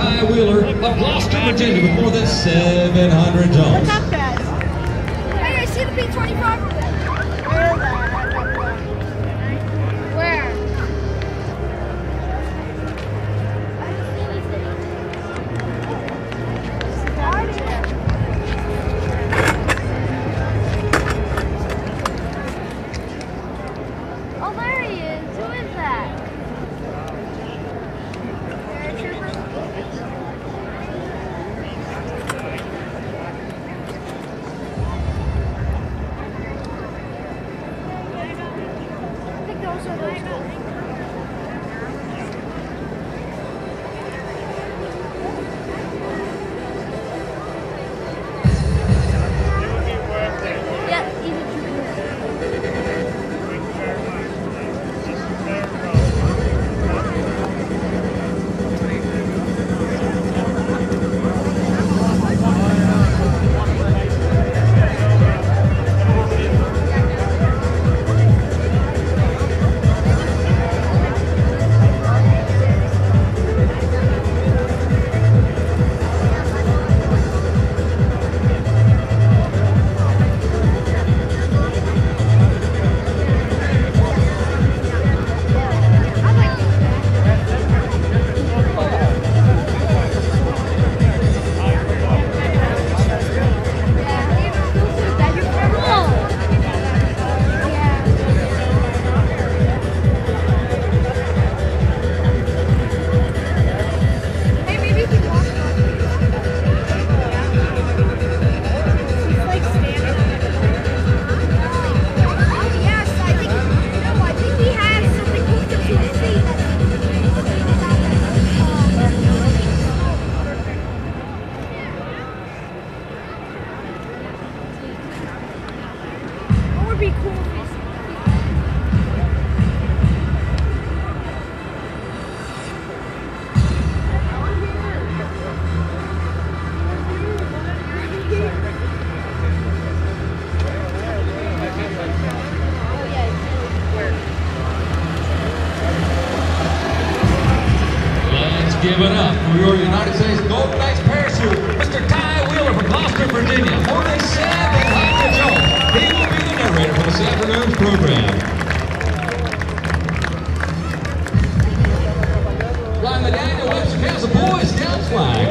Ty Wheeler of Gloucester, Virginia, with more than 700 jumps. What's up, guys? Hey, I see the B-25 over there. Where? Oh, there he is. Who is that? Give it up for your United States Golden Knights parachute, Mr. Ty Wheeler from Gloucester, Virginia. More than 700 jumps. He will be the narrator for this afternoon's program. Flying the Daniel Webster Council Boy Scouts flag.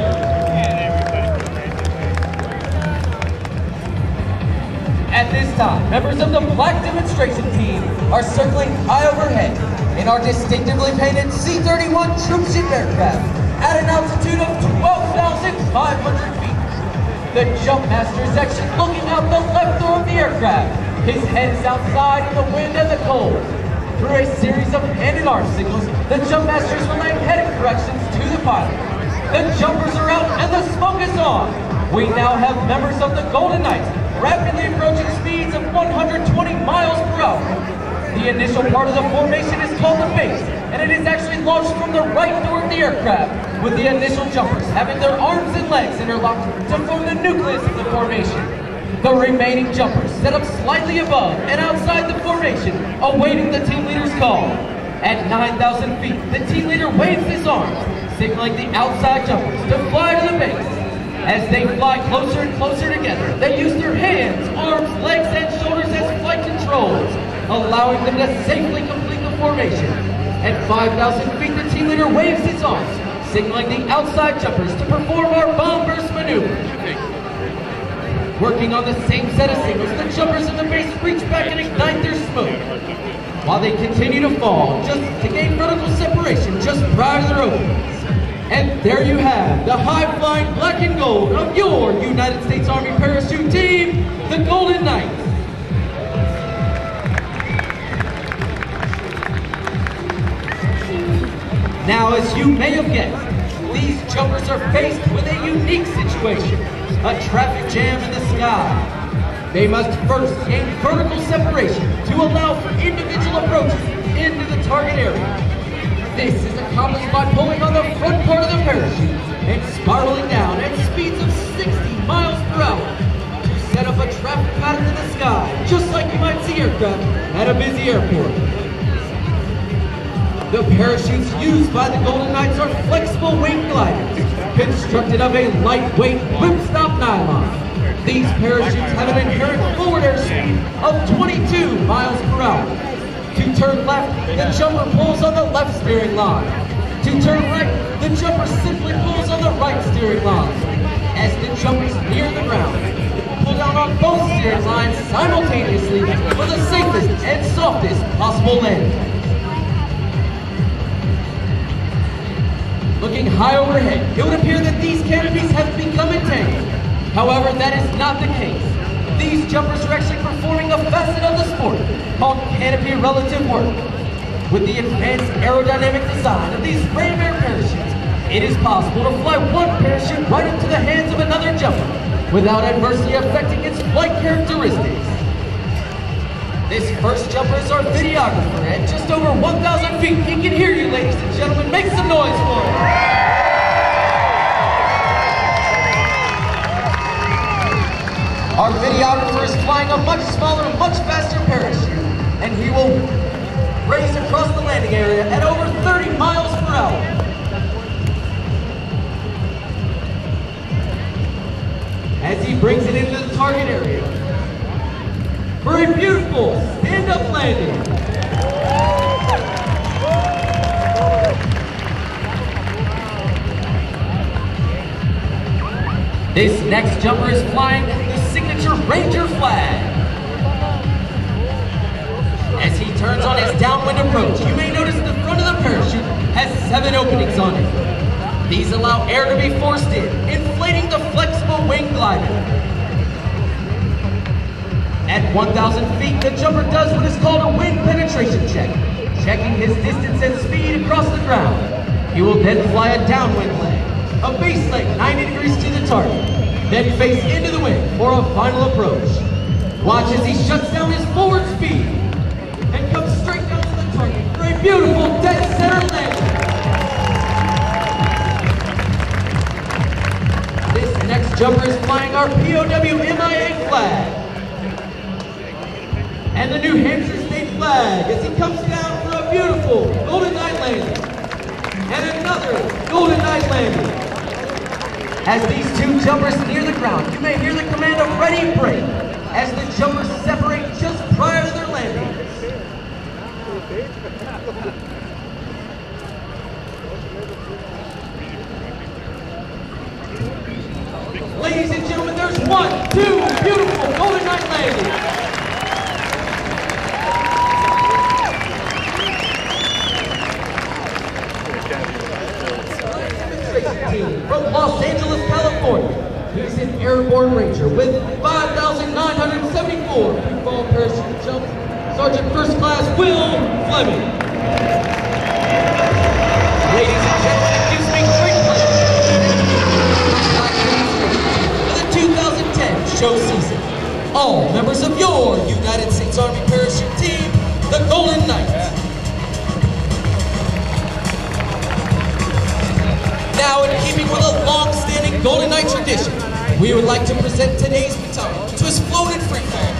At this time, members of the Black Demonstration Team are circling high overhead in our distinctively painted C-31 troopship aircraft at an altitude of 12,500 feet. The jump master is actually looking out the left door of the aircraft. His head is outside in the wind and the cold. Through a series of hand and arm signals, the jump master is relaying heading corrections to the pilot. The jumpers are out and the smoke is on. We now have members of the Golden Knights rapidly approaching speeds of 120 miles per hour. The initial part of the formation is called the base, and it is actually launched from the right door of the aircraft, with the initial jumpers having their arms and legs interlocked to form the nucleus of the formation. The remaining jumpers set up slightly above and outside the formation, awaiting the team leader's call. At 9,000 feet, the team leader waves his arms, signaling the outside jumpers to fly to the base. As they fly closer and closer together, they use their hands, arms, legs, and shoulders as flight controls, allowing them to safely complete the formation. At 5,000 feet, the team leader waves his arms, signaling the outside jumpers to perform our bomb burst maneuver. Working on the same set of signals, the jumpers in the base reach back and ignite their smoke, while they continue to fall just to gain vertical separation just prior to their openings. And there you have the high-flying black and gold of your United States Army parachute team, the Golden Knights. Now, as you may have guessed, these jumpers are faced with a unique situation, a traffic jam in the sky. They must first gain vertical separation to allow for individual approaches into the target area. This is accomplished by pulling on the front part of the parachute and spiraling down at speeds of 60 miles per hour to set up a traffic pattern in the sky, just like you might see aircraft at a busy airport. The parachutes used by the Golden Knights are flexible wing gliders constructed of a lightweight whip-stop nylon. These parachutes have an inherent forward air speed of 22 miles per hour. To turn left, the jumper pulls on the left steering line. To turn right, the jumper simply pulls on the right steering line. As the jumpers near the ground, pull down on both steering lines simultaneously for the safest and softest possible landing. Looking high overhead, it would appear that these canopies have become entangled. However, that is not the case. These jumpers are actually performing a facet of the sport called canopy relative work. With the advanced aerodynamic design of these brand air parachutes, it is possible to fly one parachute right into the hands of another jumper without adversely affecting its flight characteristics. This first jumper is our videographer at just over 1,000 feet. He can hear you, ladies and gentlemen. Make some noise for him. Our videographer is flying a much smaller, much faster parachute, and he will raise across the landing area at over 30 miles per hour. As he brings it into the target area for a beautiful stand-up landing. This next jumper is flying the signature Ranger flag. As he turns on his downwind approach, you may notice the front of the parachute has 7 openings on it. These allow air to be forced in, inflating the flexible wing glider. At 1,000 feet, the jumper does what is called a wind penetration check, checking his distance and speed across the ground. He will then fly a downwind leg, a base leg 90 degrees to the target, then face into the wind for a final approach. Watch as he shuts down his forward speed and comes straight down to the target for a beautiful dead center landing. This next jumper is flying our POW MIA flag and the New Hampshire state flag as he comes down for a beautiful Golden Knight landing and another Golden Knight landing. As these two jumpers near the ground, you may hear the command of ready break as the jumpers separate just prior to their landing. Ladies and gentlemen, there's 1, 2 beautiful Golden Knight landings. From Los Angeles, California, he's an airborne ranger with 5,974 free-fall parachute jumps. Sergeant First Class Will Fleming. Ladies and gentlemen, it gives me great pleasure for the 2010 show season. All members of your United States Army parachute team, the Golden Knights. Now, in keeping with a long-standing Golden Knight tradition, we would like to present today's baton to his floated freefall